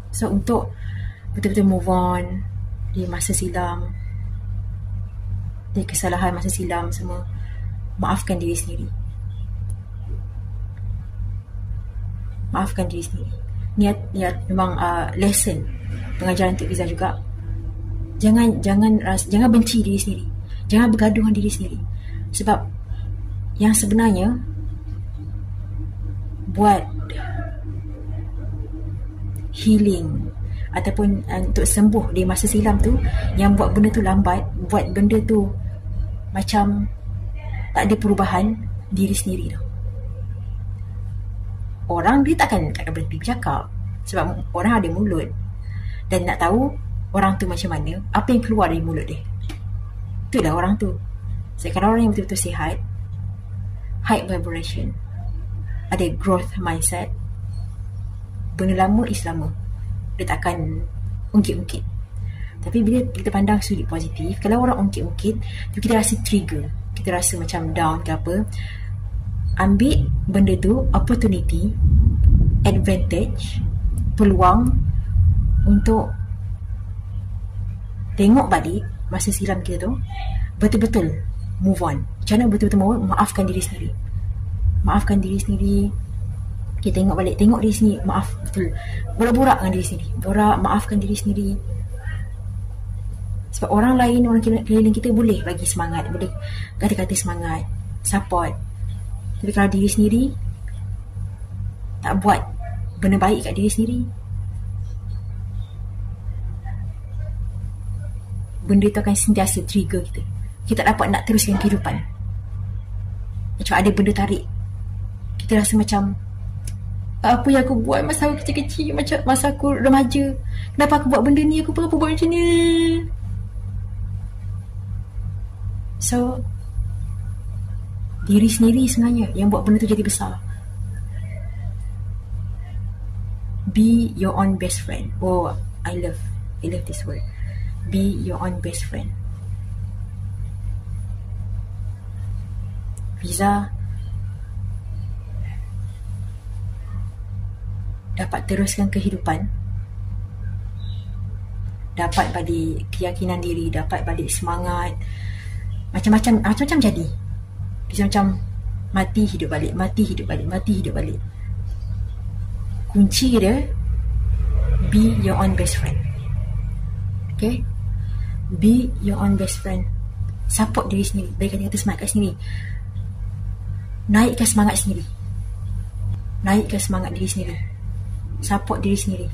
So untuk betul-betul move on di masa silam, di kesalahan masa silam semua, maafkan diri sendiri. Maafkan diri sendiri. Niat memang lesson pengajaran untuk Fiza juga. Jangan benci diri sendiri. Jangan bergaduh dengan diri sendiri. Sebab yang sebenarnya buat healing ataupun untuk sembuh di masa silam tu, yang buat benda tu lambat, buat benda tu macam tak ada perubahan, diri sendiri tau. Orang dia takkan berhenti bercakap sebab orang ada mulut, dan nak tahu orang tu macam mana, apa yang keluar dari mulut dia, itulah orang tu. Kalau orang yang betul-betul sihat, high vibration, ada growth mindset, benda lama is lama, dia takkan ungkit-ungkit. Tapi bila kita pandang sudut positif, kalau orang ungkit-ungkit, kita rasa trigger, kita rasa macam down ke apa. Ambil benda tu opportunity, advantage, peluang untuk tengok balik masa silam kita tu, betul-betul move on. Macam mana betul-betul move on? Maafkan diri sendiri. Maafkan diri sendiri. Kita tengok balik, tengok diri sendiri, maaf, betul. Borak-borak dengan diri sendiri, maafkan diri sendiri. Sebab orang lain, orang keliling kita boleh bagi semangat, boleh kata-kata semangat, support. Tapi kalau diri sendiri tak buat benda baik kat diri sendiri, benda tu akan sentiasa trigger kita. Kita tak dapat nak teruskan kehidupan. Macam ada benda tarik, kita rasa macam, apa yang aku buat masa aku kecil-kecil, macam masa aku remaja, kenapa aku buat benda ni, aku kenapa buat macam ni. So diri sendiri sebenarnya yang buat benda tu jadi besar. Be your own best friend. Oh, I love this word. Be your own best friend. Fiza dapat teruskan kehidupan, dapat balik keyakinan diri, dapat balik semangat, macam-macam jadi. Bisa macam mati hidup balik, mati hidup balik, mati hidup balik. Kunci dia, be your own best friend. Okay? Be your own best friend. Support diri sendiri, bagi kata semangat kat sendiri. Naikkan semangat sendiri. Naikkan semangat diri sendiri. Support diri sendiri.